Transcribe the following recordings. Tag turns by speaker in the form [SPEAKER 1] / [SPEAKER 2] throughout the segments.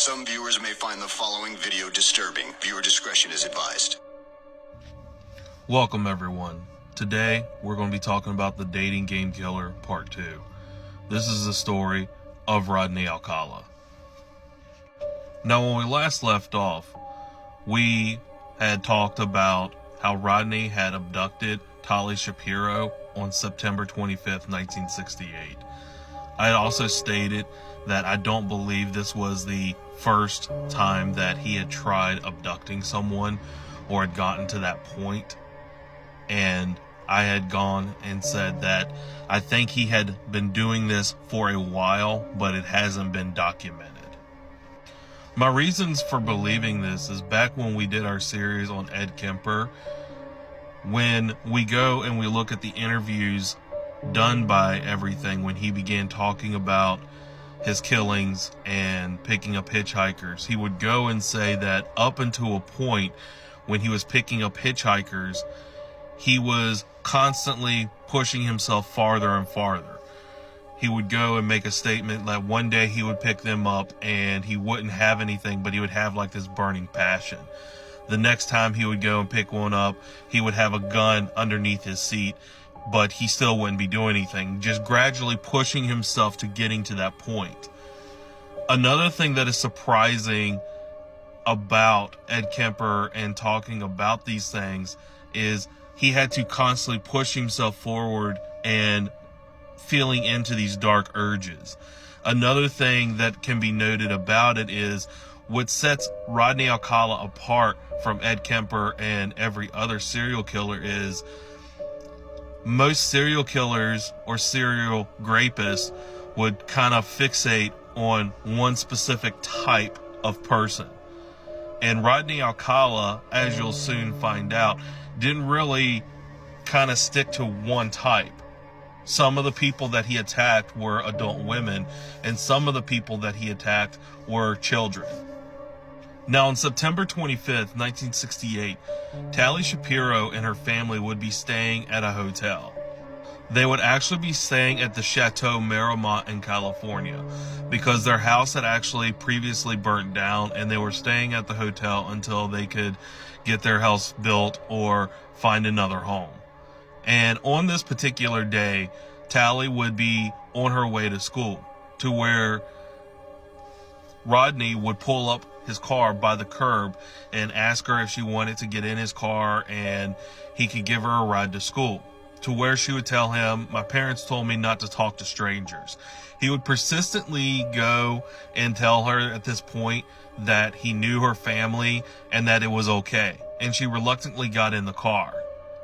[SPEAKER 1] Some viewers may find the following video disturbing. Viewer discretion is advised.
[SPEAKER 2] Welcome everyone. Today we're going to be talking about the dating game killer part 2. This is the story of Rodney Alcala. Now when we last left off, we had talked about how Rodney had abducted Tali Shapiro on September 25th, 1968. I had also stated that I don't believe this was the first time that he had tried abducting someone or had gotten to that point. And I had gone and said that I think he had been doing this for a while, but it hasn't been documented. My reasons for believing this is back when we did our series on Ed Kemper, when we go and we look at the interviews done by everything when he began talking about his killings and picking up hitchhikers, he would go and say that up until a point when he was picking up hitchhikers, he was constantly pushing himself farther and farther. He would go and make a statement that one day he would pick them up and he wouldn't have anything, but he would have like this burning passion. The next time he would go and pick one up, he would have a gun underneath his seat, but he still wouldn't be doing anything, just gradually pushing himself to getting to that point. Another thing that is surprising about Ed Kemper and talking about these things is he had to constantly push himself forward and feeling into these dark urges. Another thing that can be noted about it is what sets Rodney Alcala apart from Ed Kemper and every other serial killer is most serial killers or serial rapists would kind of fixate on one specific type of person. And Rodney Alcala, as you'll soon find out, didn't really kind of stick to one type. Some of the people that he attacked were adult women, and some of the people that he attacked were children. Now, on September 25th, 1968, Tali Shapiro and her family would be staying at a hotel. They would actually be staying at the Chateau Marmont in California because their house had actually previously burnt down, and they were staying at the hotel until they could get their house built or find another home. And on this particular day, Tali would be on her way to school, to where Rodney would pull up his car by the curb and ask her if she wanted to get in his car and he could give her a ride to school, to where she would tell him, "My parents told me not to talk to strangers." He would persistently go and tell her at this point that he knew her family and that it was okay, and she reluctantly got in the car.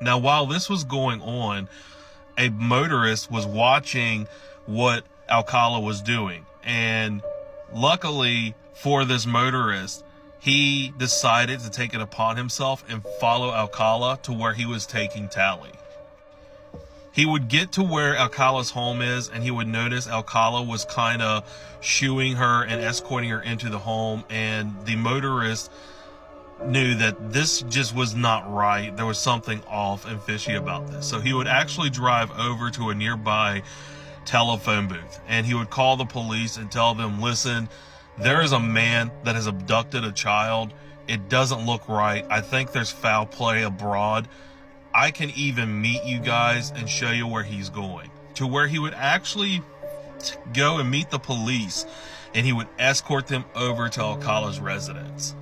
[SPEAKER 2] Now, while this was going on, a motorist was watching what Alcala was doing, and luckily for this motorist, he decided to take it upon himself and follow Alcala to where he was taking Tali. He would get to where Alcala's home is, and he would notice Alcala was kind of shooing her and escorting her into the home, and the motorist knew that this just was not right. There was something off and fishy about this. So he would actually drive over to a nearby telephone booth, and he would call the police and tell them, "Listen, there is a man that has abducted a child. It doesn't look right. I think there's foul play abroad. I can even meet you guys and show you where he's going." To where he would actually go and meet the police, and he would escort them over to Alcala's residence.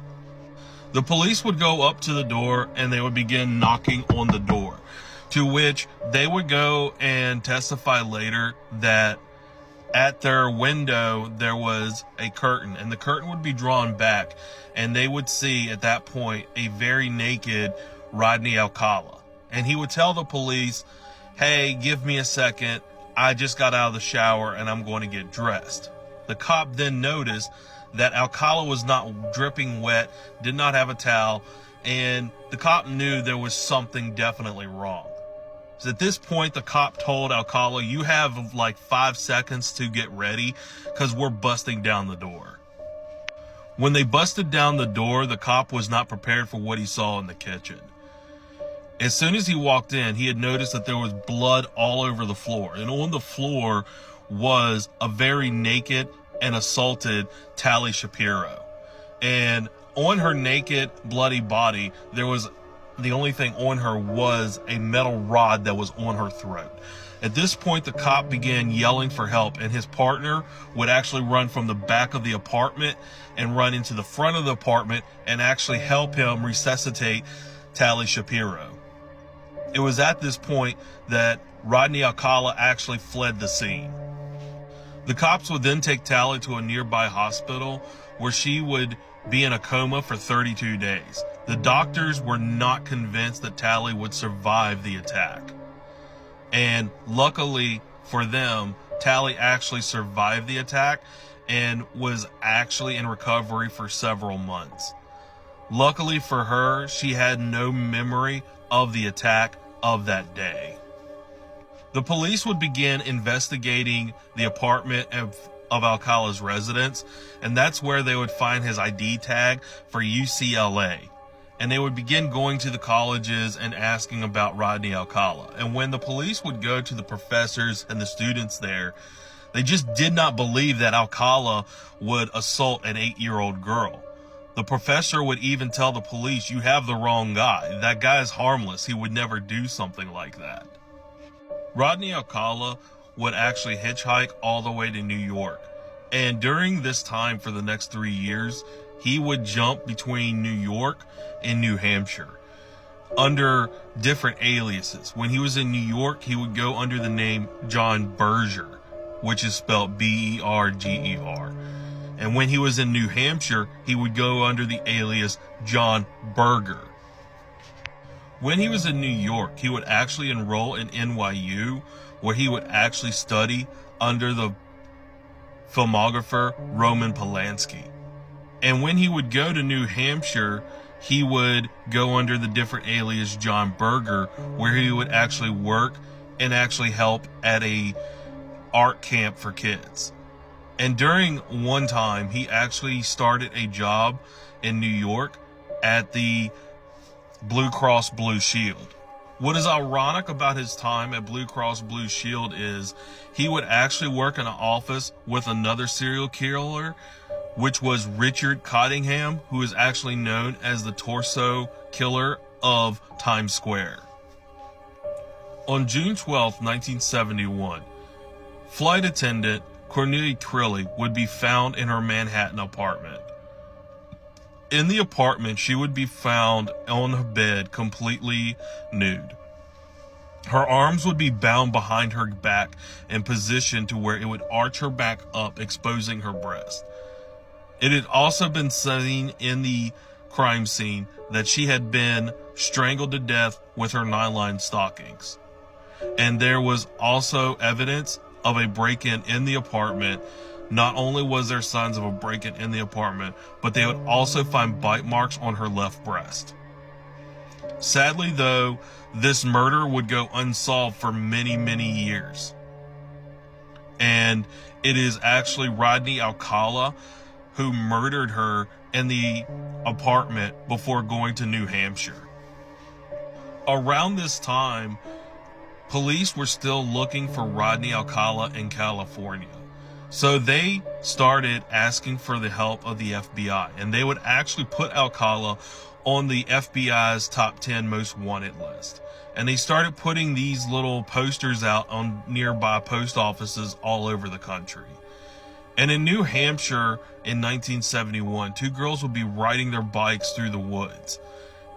[SPEAKER 2] The police would go up to the door and they would begin knocking on the door, to which they would go and testify later that at their window there was a curtain, and the curtain would be drawn back, and they would see at that point a very naked Rodney Alcala. And he would tell the police, "Hey, give me a second. I just got out of the shower and I'm going to get dressed." The cop then noticed that Alcala was not dripping wet, did not have a towel, and the cop knew there was something definitely wrong. So at this point, the cop told Alcala, "You have like 5 seconds to get ready because we're busting down the door." When they busted down the door, the cop was not prepared for what he saw in the kitchen. As soon as he walked in, he had noticed that there was blood all over the floor, and on the floor was a very naked and assaulted Tali Shapiro. And on her naked, bloody body, the only thing on her was a metal rod that was on her throat. At this point, the cop began yelling for help, and his partner would actually run from the back of the apartment and run into the front of the apartment and actually help him resuscitate Tally Shapiro. It was at this point that Rodney Alcala actually fled the scene. The cops would then take Tally to a nearby hospital where she would be in a coma for 32 days. The doctors were not convinced that Tally would survive the attack. And luckily for them, Tally actually survived the attack and was actually in recovery for several months. Luckily for her, she had no memory of the attack of that day. The police would begin investigating the apartment of Alcala's residence, and that's where they would find his ID tag for UCLA. And they would begin going to the colleges and asking about Rodney Alcala. And when the police would go to the professors and the students there, they just did not believe that Alcala would assault an 8-year-old girl. The professor would even tell the police, "You have the wrong guy. That guy is harmless. He would never do something like that." Rodney Alcala would actually hitchhike all the way to New York. And during this time, for the next 3 years, he would jump between New York and New Hampshire under different aliases. When he was in New York, he would go under the name John Berger, which is spelled Berger. And when he was in New Hampshire, he would go under the alias John Berger. When he was in New York, he would actually enroll in NYU, where he would actually study under the filmographer Roman Polanski. And when he would go to New Hampshire, he would go under the different alias John Berger, where he would actually work and actually help at a art camp for kids. And during one time, he actually started a job in New York at the Blue Cross Blue Shield. What is ironic about his time at Blue Cross Blue Shield is he would actually work in an office with another serial killer, which was Richard Cottingham, who is actually known as the Torso Killer of Times Square. On June 12, 1971, flight attendant Cornelia Crilly would be found in her Manhattan apartment. In the apartment, she would be found on a bed completely nude. Her arms would be bound behind her back and positioned to where it would arch her back up, exposing her breast. It had also been seen in the crime scene that she had been strangled to death with her nylon stockings. And there was also evidence of a break-in in the apartment. Not only was there signs of a break-in in the apartment, but they would also find bite marks on her left breast. Sadly, though, this murder would go unsolved for many, many years. And it is actually Rodney Alcala who murdered her in the apartment before going to New Hampshire. Around this time, police were still looking for Rodney Alcala in California. So they started asking for the help of the FBI, and they would actually put Alcala on the FBI's top 10 most wanted list. And they started putting these little posters out on nearby post offices all over the country. And in New Hampshire in 1971, two girls would be riding their bikes through the woods.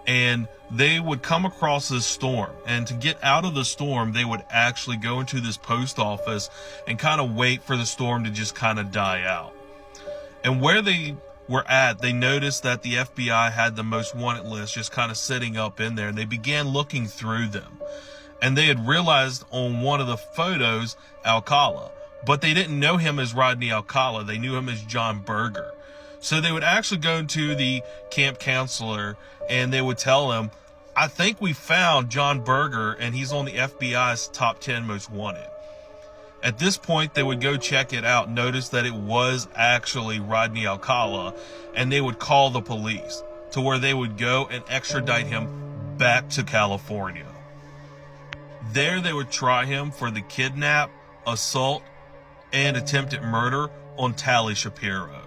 [SPEAKER 2] And they would come across this storm. And to get out of the storm, they would actually go into this post office and kind of wait for the storm to just kind of die out. And where they were at, they noticed that the FBI had the most wanted list just kind of sitting up in there. And they began looking through them. And they had realized on one of the photos, Alcala. But they didn't know him as Rodney Alcala. They knew him as John Berger. So they would actually go to the camp counselor and they would tell him, "I think we found John Berger and he's on the FBI's top 10 most wanted." At this point, they would go check it out, notice that it was actually Rodney Alcala, and they would call the police to where they would go and extradite him back to California. There they would try him for the kidnap, assault, and attempted murder on Tally Shapiro.